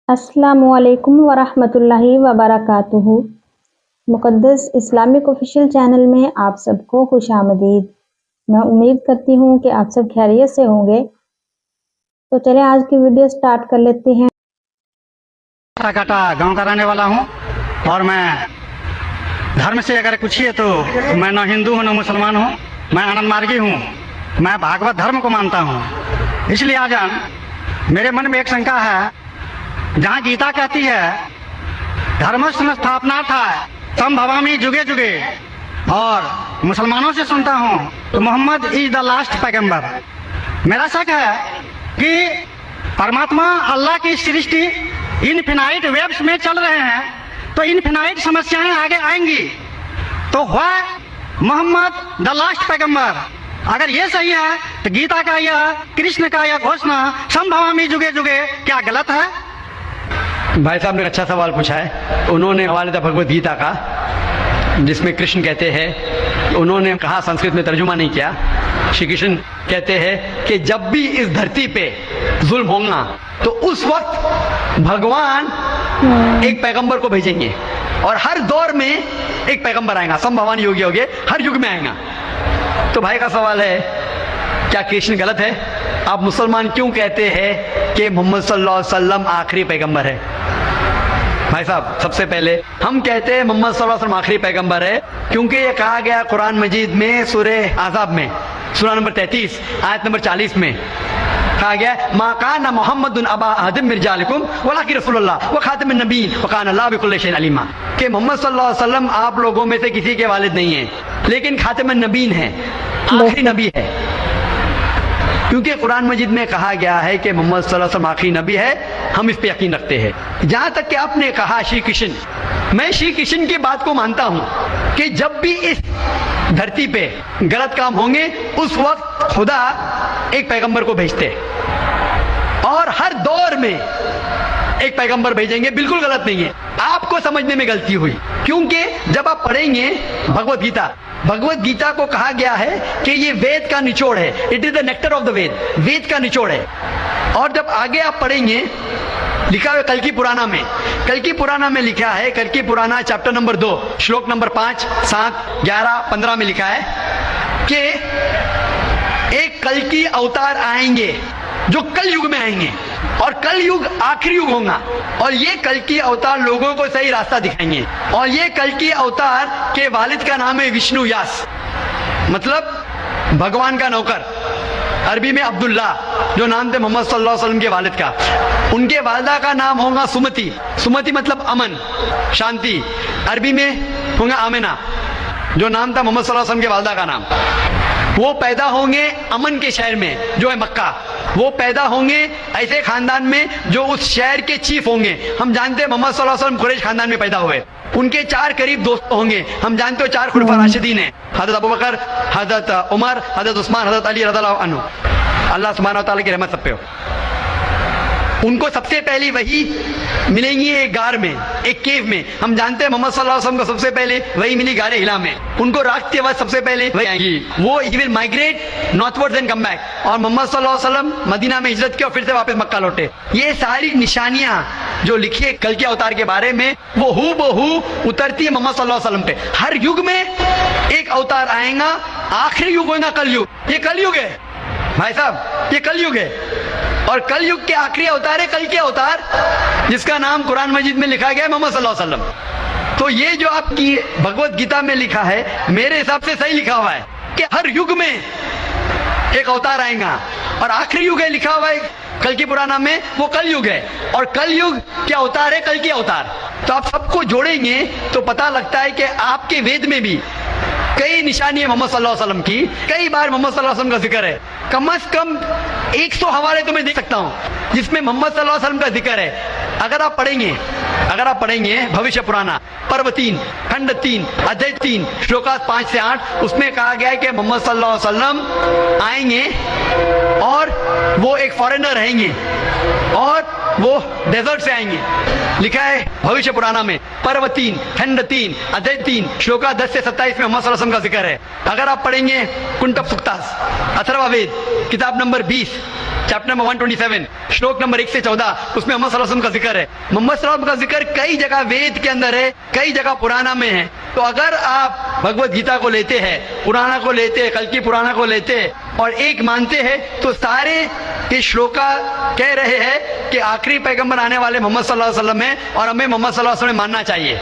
अस्सलामुअलैकुम वरहमतुल्लाहि वबरकातुहू। मुक़द्दस Islamic official channel में आप सबको खुशामदीद। मैं उम्मीद करती हूँ कि आप सब खैरियत से होंगे। तो चले आज की वीडियो स्टार्ट कर लेते हैं। काटा गांव का रहने वाला हूँ और मैं धर्म से अगर पूछिए तो मैं न हिंदू हूँ न मुसलमान हूँ, मैं आनंद मार्गी हूँ। मैं भागवत धर्म को मानता हूँ। इसलिए आज मेरे मन में एक शंका है, जहाँ गीता कहती है धर्मस्थ स्थापना था संभवामी जुगे जुगे, और मुसलमानों से सुनता हूँ तो मोहम्मद इज द लास्ट पैगंबर। मेरा शक है कि परमात्मा अल्लाह की सृष्टि इनफिनाइट वेब्स में चल रहे हैं, तो इनफिनाइट समस्याएं आगे आएंगी, तो हुआ मोहम्मद द लास्ट पैगंबर। अगर ये सही है तो गीता का यह कृष्ण का यह घोषणा संभवामी जुगे जुगे क्या गलत है? भाई साहब ने अच्छा सवाल पूछा है। उन्होंने हवाले था भगवत गीता का, जिसमें कृष्ण कहते हैं, उन्होंने कहा संस्कृत में तर्जुमा नहीं किया। श्री कृष्ण कहते हैं कि जब भी इस धरती पे जुल्म होगा तो उस वक्त भगवान एक पैगंबर को भेजेंगे, और हर दौर में एक पैगंबर आएगा, संभवान योगी हो गए, हर युग में आएगा। तो भाई का सवाल है, क्या कृष्ण गलत है? आप मुसलमान क्यों कहते हैं कि मोहम्मद सल्लल्लाहु अलैहि वसल्लम आखिरी पैगंबर है? भाई साहब, सबसे पहले हम कहते हैं मोहम्मद सल्लल्लाहु अलैहि वसल्लम आखिरी पैगंबर है क्योंकि ये कहा गया कुरान मजीद में सूरह आज़ाब में, सूरा नंबर 33 आयत नंबर 40 में कहा गया, मा काना मुहम्मदुन अबा अहदिम मिन रिजालिकुम वलाकिन रसूलुल्लाह व खातिमुन नबीय्यीन व काना अल्लाहु बिकुल्लि शैइन अलीमा। कि मोहम्मद सल्लल्लाहु अलैहि वसल्लम आप लोगों में से किसी के वालिद नहीं है, लेकिन खातिमुन नबीय्यीन है, आखिरी नबी है। क्योंकि कुरान मजीद में कहा गया है कि मोहम्मद सल्लल्लाहु अलैहि वसल्लम आखिरी नबी है, हम इस पे यकीन रखते हैं। जहां तक कि आपने कहा श्री कृष्ण, मैं श्री कृष्ण की बात को मानता हूं कि जब भी इस धरती पे गलत काम होंगे उस वक्त खुदा एक पैगंबर को भेजते, और हर दौर में एक पैगंबर भेजेंगे, बिल्कुल गलत नहीं है। आपको समझने में गलती हुई, क्योंकि जब आप पढ़ेंगे भगवत गीता को कहा गया है कि ये वेद का निचोड़ है, it is the nectar of the Veda, Veda का निचोड़ है। और जब आगे आप पढ़ेंगे, लिखा हुआ कल की पुराना में लिखा है, कल की पुराना चैप्टर नंबर 2 श्लोक नंबर 5, 7, 11, 15 में लिखा है कि एक कल की अवतार आएंगे जो कल युग में आएंगे, और कल युग आखिरी युग होगा, और ये कल की अवतार लोगों को सही रास्ता दिखाएंगे। और ये कल की अवतार के वालिद का नाम है विष्णु यास, मतलब भगवान का नौकर, अरबी में अब्दुल्ला, जो नाम थे मोहम्मद सल्लल्लाहु अलैहि वसल्लम के वालिद का। उनके वालिदा का नाम होगा सुमति, सुमति मतलब अमन, शांति, अरबी में होगा आमिना, जो नाम था मोहम्मद सल्लल्लाहु अलैहि वसल्लम के वालिदा का नाम। वो पैदा होंगे अमन के शहर में जो है मक्का। वो पैदा होंगे ऐसे खानदान में जो उस शहर के चीफ होंगे। हम जानते हैं मोहम्मद सल्लल्लाहु अलैहि वसल्लम कुरैश खानदान में पैदा हुए। उनके 4 करीब दोस्त होंगे। हम जानते हो 4 खुलफा राशिदीन हैं, हजरत अबू बकर, हजरत उमर, हजरत उस्मान, हजरत अली रज़ियल्लाहु अन्हु। अल्लाह सुब्हानहू व तआला की रहमत सब पे हो। उनको सबसे पहली वही मिलेंगी एक गार में, एक केव में। हम जानते हैं मोहम्मद सल्लल्लाहु अलैहि वसल्लम को सबसे पहले वही मिली गारे हिला में। उनको रास्ते आवाज सबसे पहले वही आएगी। वो he will migrate northwards and come back. और मोहम्मद सल्लल्लाहु अलैहि वसल्लम मदीना में हिजरत की और फिर से वापस मक्का लौटे। ये सारी निशानियां जो लिखी है कल के अवतार के बारे में, वो हूबहू उतरती है मोहम्मद सल्लल्लाहु अलैहि वसल्लम पे। हर युग में एक अवतार आएगा, आखिरी युग होगा कलयुग। ये कलयुग है भाई साहब, ये कलयुग है। और कलयुग के आखिरी अवतार है कल के अवतार, जिसका नाम कुरान मजीद में लिखा गया है मोहम्मद सल्लल्लाहु अलैहि वसल्लम। तो ये जो आपकी भगवत गीता में लिखा है, मेरे हिसाब से सही लिखा हुआ है कि हर युग में एक अवतार आएगा, और आखिरी युग है लिखा हुआ है कल की पुराना में, वो कल युग है। और कल युग क्या अवतार है? कल की अवतार। तो आप सबको जोड़ेंगे तो पता लगता है कि आपके वेद में भी कई निशानी है मोहम्मद सल्लल्लाहु अलैहि वसल्लम की। कई बार मोहम्मद सल्लल्लाहु अलैहि वसल्लम का जिक्र है, कम से कम 100 हवाले तो मैं देख सकता हूँ जिसमें मोहम्मद सल्लल्लाहु अलैहि वसल्लम का जिक्र है। अगर आप पढ़ेंगे भविष्य पुराना पर्व 3 खंड 3 अध्याय 3 श्लोकात 5 से 8, उसमें कहा गया है कि मोहम्मद सल्लल्लाहु अलैहि वसल्लम आएंगे और वो एक फॉरेनर रहेंगे, और वो डेजर्ट से आएंगे। लिखा है भविष्य पुराना में, पर्व 3, खंड 3, अध्याय 3, श्लोका 10 से 27 में मोहम्मद सल्लल्लाहु अलैहि वसल्लम का जिक्र है। अगर आप पढ़ेंगे कुंटप सुक्तास, अथर्ववेद, किताब नंबर 20, चैप्टर नंबर 127, श्लोक नंबर 1 से 14, उसमें मोहम्मद सल्लल्लाहु अलैहि वसल्लम का जिक्र है। मोहम्मद सल्लल्लाहु अलैहि वसल्लम का जिक्र कई जगह वेद के अंदर है, कई जगह पुराना में है। तो अगर आप भगवत गीता को लेते हैं, पुराना को लेते हैं, कल की पुराना को लेते हैं और एक मानते हैं, तो सारे ये श्लोका कह रहे हैं कि आखिरी पैगंबर आने वाले मोहम्मद सल्लल्लाहु अलैहि वसल्लम है और हमें मोहम्मद सल्लल्लाहु अलैहि वसल्लम मानना चाहिए।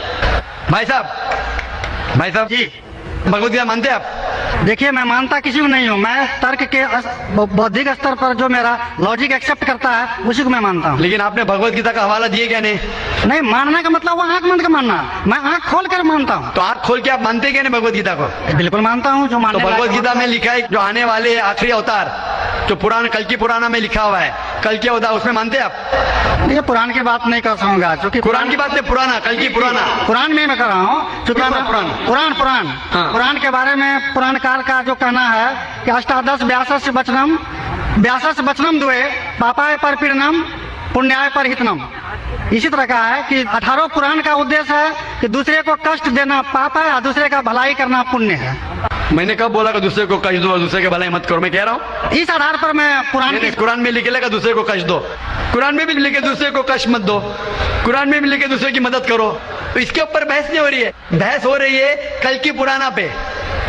भाई साहब जी भगवत गीता मानते हैं आप? देखिए, मैं मानता किसी को नहीं हूँ। मैं तर्क के बौद्धिक स्तर पर जो मेरा लॉजिक एक्सेप्ट करता है उसी को मैं मानता हूँ। लेकिन आपने भगवत गीता का हवाला दिए क्या नहीं? नहीं, मानने का मतलब वो आंख बंद कर मानना। मैं आंख खोल कर मानता हूँ। तो आंख खोल के आप मानते क्या नहीं भगवत गीता को? बिल्कुल मानता हूँ। जो तो मानने भगवत लायक गीता में लिखा है जो आने वाले आखिरी अवतार, जो पुराना कल की पुराना में लिखा हुआ है, कल की अवतार, उसमें मानते हैं आप? ये पुराण की बात नहीं कर सकूंगा क्योंकि कुरान की बात नहीं, पुराना, कल की पुराना। कुरान में मैं कर रहा हूँ क्योंकि पुराण हाँ। कुरान के बारे में पुराणकार का जो कहना है कि अष्टादश व्यासस्य वचनम द्वे पापाय पर पीड़नम पुण्याय पर हितनम। इसी तरह का है कि 18 पुराण का उद्देश्य है कि दूसरे को कष्ट देना पाप है और दूसरे का भलाई करना पुण्य है। मैंने कब बोला कि दूसरे को कष्ट दो और दूसरे के भलाई मत करो? मैं कह रहा हूँ इस आधार पर मैं कुरान में लिखे लगा दूसरे को कष्ट दो, कुरान में भी लिखे दूसरे को कष्ट मत दो, कुरान में भी लिखे दूसरे की मदद करो। तो इसके ऊपर बहस नहीं हो रही है, बहस हो रही है कल की पुराना पे,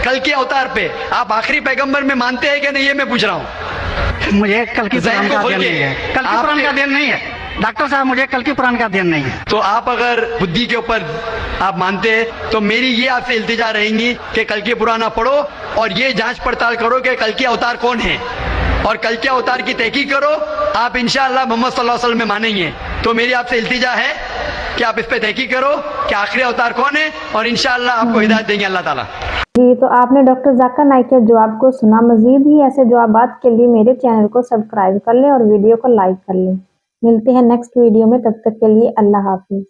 कल के अवतार पे। आप आखिरी पैगंबर में मानते हैं कि नहीं, ये मैं पूछ रहा हूँ। मुझे कल की पुराण का अध्ययन नहीं है। कल की पुराण का अध्ययन नहीं है डॉक्टर साहब, मुझे कल की पुराण का अध्ययन नहीं है। तो आप अगर बुद्धि के ऊपर आप मानते हैं तो मेरी ये आपसे इल्तिजा रहेंगी कि कल की पुराना पढ़ो और ये जांच पड़ताल करो कि कल के अवतार कौन है और कल के अवतार की तहकीक करो। आप इंशाअल्लाह मोहम्मद सल्लल्लाहु अलैहि वसल्लम में मानेंगे। तो मेरी आपसे इल्तिजा है कि आप इस पे तहकीक करो कि आखिरी अवतार कौन है और इंशाअल्लाह आपको हिदायत देंगे अल्लाह ताला। जी, तो आपने डॉक्टर जाकिर नाइक के जवाब को सुना। मजीद ही ऐसे जवाबात के लिए मेरे चैनल को सब्सक्राइब कर लें और वीडियो को लाइक कर लें। मिलते हैं नेक्स्ट वीडियो में, तब तक के लिए अल्लाह हाफिज।